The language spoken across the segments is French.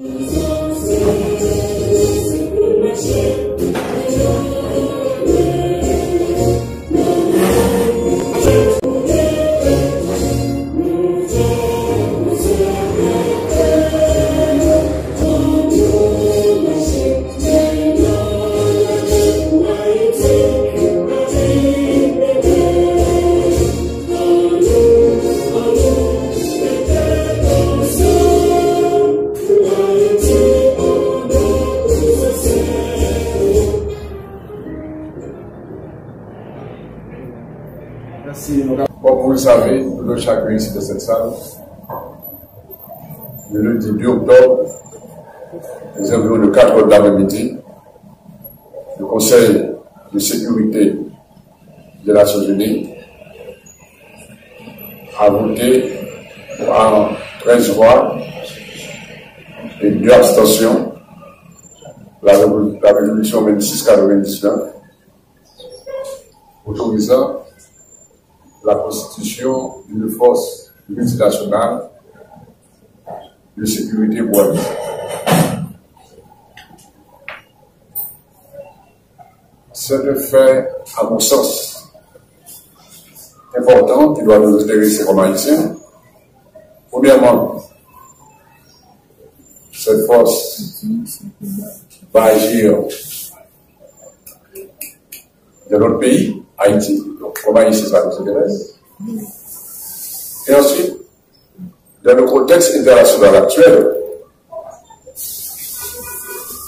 Merci. Comme vous le savez, nous chacun ici de cette salle, le lundi 2 octobre, nous avons le 4 heures de l'après-midi, le Conseil de sécurité des Nations Unies a voté en 13 voix et 2 abstentions la résolution 2699 autorisant la constitution d'une force multinationale de sécurité boisée. C'est un fait, à mon sens, important qui doit nous intéresser comme Haïtiens. Premièrement, cette force va agir dans notre pays, Haïti. Donc, comme Haïti, ça nous intéresse. Et ensuite, dans le contexte international actuel,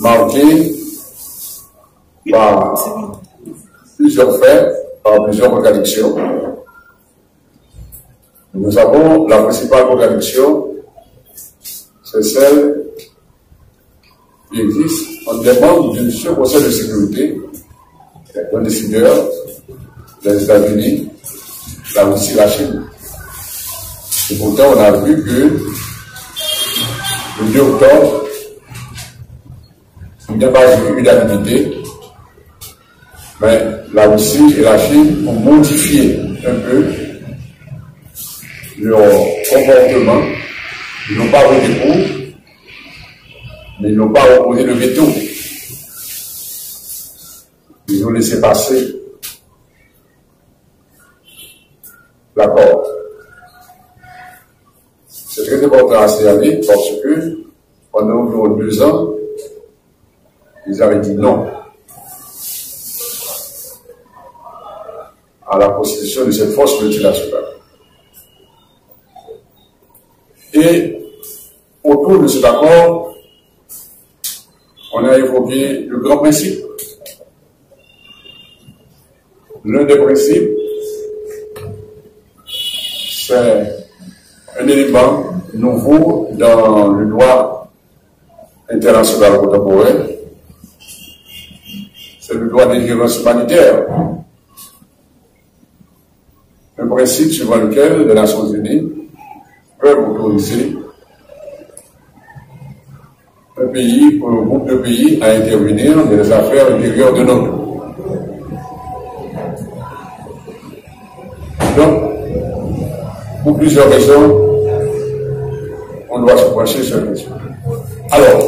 marqué par plusieurs faits, par plusieurs contradictions, nous avons la principale contradiction, c'est celle qui existe. On demande de ce Conseil de sécurité un décideur des États-Unis, la Russie, la Chine. Et pourtant, on a vu que le 2 octobre, il n'y a pas eu unanimité, mais la Russie et la Chine ont modifié un peu leur comportement. Ils n'ont pas voté pour, mais ils n'ont pas opposé le veto. Ils ont laissé passer l'accord. C'est très important à signaler parce que pendant environ 2 ans, ils avaient dit non à la constitution de cette force multinationale. Et autour de cet accord, on a évoqué le grand principe. L'un des principes, c'est un élément nouveau dans le droit international contemporain, c'est le droit des violences humanitaires. Un principe suivant lequel les Nations Unies peuvent autoriser un pays ou un groupe de pays à intervenir dans les affaires intérieures de notre. Donc, pour plusieurs raisons, on doit se pencher sur la question. Alors,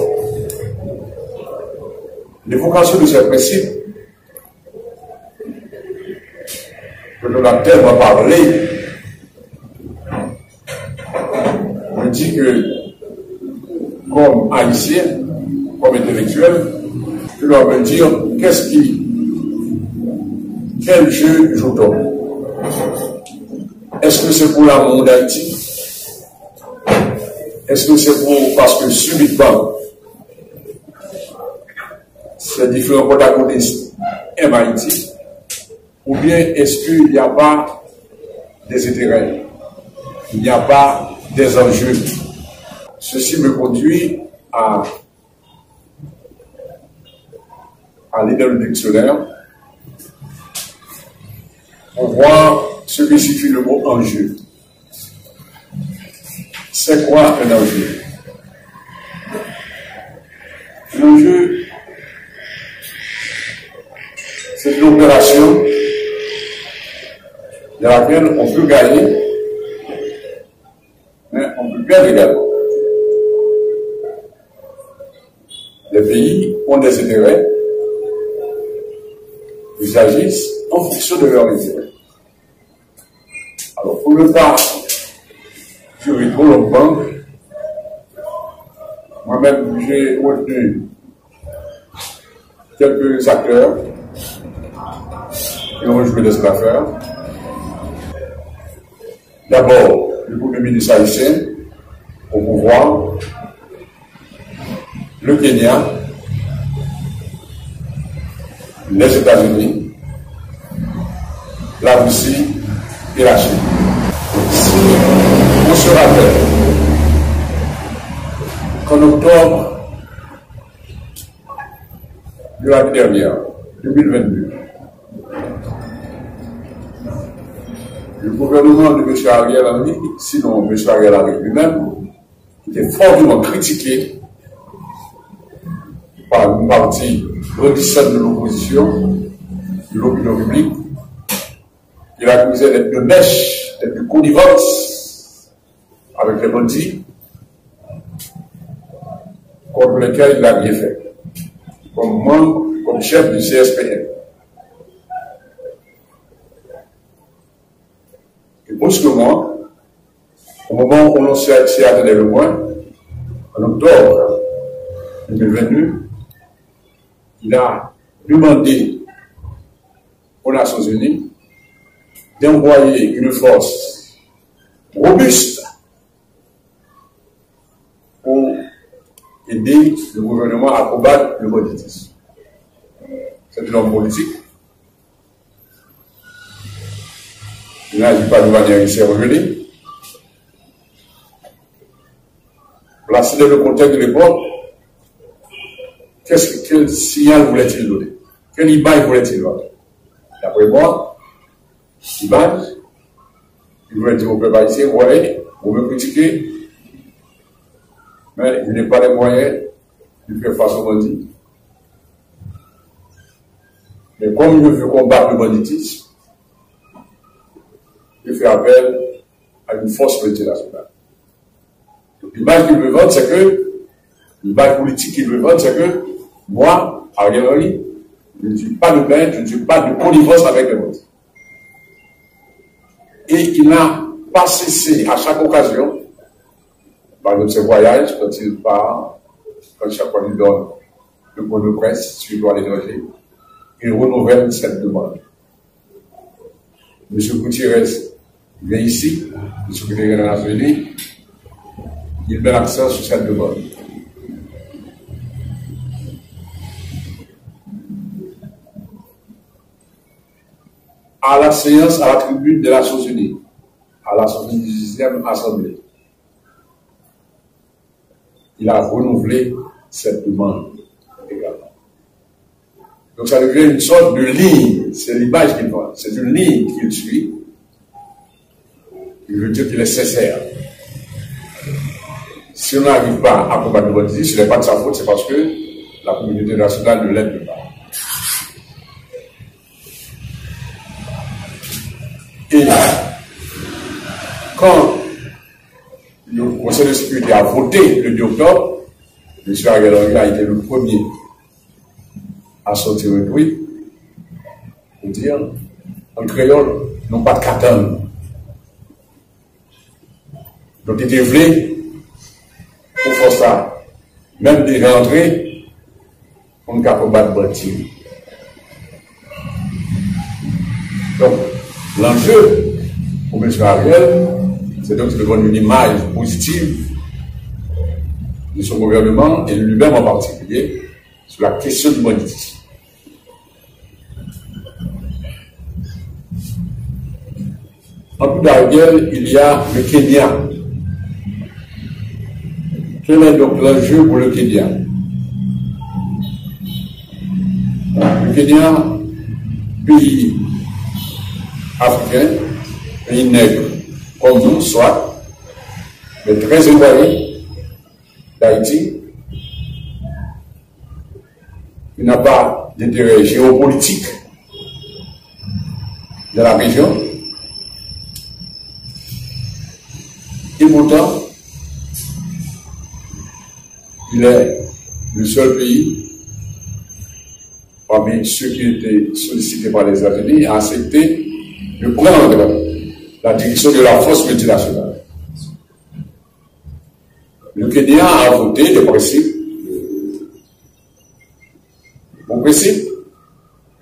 l'évocation de ce principe, que l'on a tellement parlé, me dit que, comme haïtien, comme intellectuel, je dois me dire quel jeu joue-t-on? Est-ce que c'est pour l'amour d'Haïti? Est-ce que c'est parce que subitement, ces différents protagonistes aiment Haïti? Ou bien est-ce qu'il n'y a pas des intérêts? Il n'y a pas des enjeux? Ceci me conduit à aller dans le dictionnaire pour voir ce que signifie le mot enjeu. C'est quoi un enjeu? Un enjeu, c'est une opération dans laquelle on peut gagner, mais on peut perdre également. les pays ont des intérêts, ils agissent en fonction de leurs intérêts. Alors, pour ne pas durer trop longtemps, moi-même, j'ai retenu quelques acteurs qui ont joué de cette affaire. D'abord, le Premier ministre haïtien au pouvoir, le Kenya, les États-Unis, la Russie et la Chine. Si on se rappelle qu'en octobre de l'année dernière, 2022, le gouvernement de M. Ariel Henry, sinon M. Ariel Henry lui-même, était fortement critiqué par une partie grandissante de l'opposition, de l'opinion publique. Il accusait d'être de mèche, d'être de connivence avec les bandits, contre lesquels il n'a rien fait, comme membre, comme chef du CSPN. Et brusquement, au moment où on s'y attendait le moins, en octobre 2022, il a demandé aux Nations Unies d'envoyer une force robuste pour aider le gouvernement à combattre le banditisme. C'est un homme politique. Il n'agit pas de manière ici révélée. Placé dans le contexte de l'époque, quel signal voulait-il donner? Quelle image voulait-il donner? D'après moi, l'image, il voulait dire au peuple haïtien, voyez, vous me critiquez, mais je n'ai pas les moyens de faire face au bandit. Mais comme je veux combattre le banditisme, je fais appel à une force multinationale. L'image qu'il veut vendre, c'est que, l'image politique qu'il veut vendre, c'est que, moi, Ariel Henry, je ne suis pas de plainte, je ne suis pas de connivence avec les bandits. Et il n'a pas cessé à chaque occasion, par exemple ses voyages, quand il part, quand chaque fois il donne le point de presse, suivant à l'étranger, il renouvelle cette demande. M. Gutiérrez vient ici, le secrétaire des Nations Unies, il met l'accent sur cette demande. À la séance, à la tribune des Nations Unies, à la 76e Assemblée, il a renouvelé cette demande également. Donc ça devient une sorte de ligne, c'est l'image qu'il voit, c'est une ligne qu'il suit. Il veut dire qu'il est sincère. Si on n'arrive pas à combattre le banditisme, ce n'est pas de sa faute, c'est parce que la communauté internationale ne l'aide pas. Et quand le Conseil de sécurité a voté le 2 octobre, M. Ariel Henry a été le premier à sortir un tweet pour dire en créole, non pas de katane. Donc il était vrai pour faire ça. Même des rentrées, on ne peut pas combattre le bandit. Donc, l'enjeu pour M. Ariel, c'est donc de donner une image positive de son gouvernement et de lui-même en particulier sur la question du banditisme. En plus d'Ariel, il y a le Kenya. Quel est donc l'enjeu pour le Kenya? Le Kenya, pays africain, pays nègre, comme nous, soit, mais très éloigné d'Haïti. Il n'a pas d'intérêt géopolitique de la région. Et pourtant, il est le seul pays, parmi ceux qui étaient sollicités par les États-Unis, a accepté de prendre la direction de la force multinationale. Le Kenya a voté des principes. Mon principe,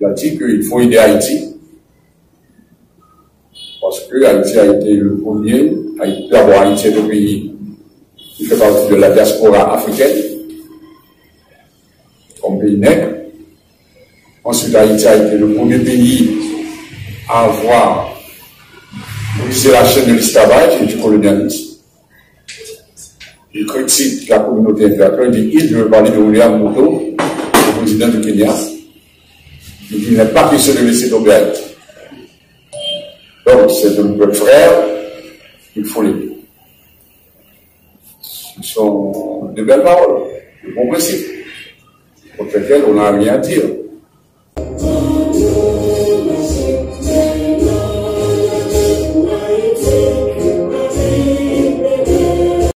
il a dit qu'il faut aider Haïti. Parce que Haïti a été le premier. D'abord, Haïti est un pays qui fait partie de la diaspora africaine, comme pays nègre. Ensuite, Haïti a été le premier pays à avoir brisé la chaîne de l'esclavage et du colonialisme. Il critique la communauté internationale, il dit il veut parler de William Ruto, le président du Kenya. Il dit il n'est pas question de laisser tomber Haïti. Donc, c'est de notre frère, il faut l'aider. Ce sont de belles paroles, de bons principes, pour lesquels on n'a rien à dire.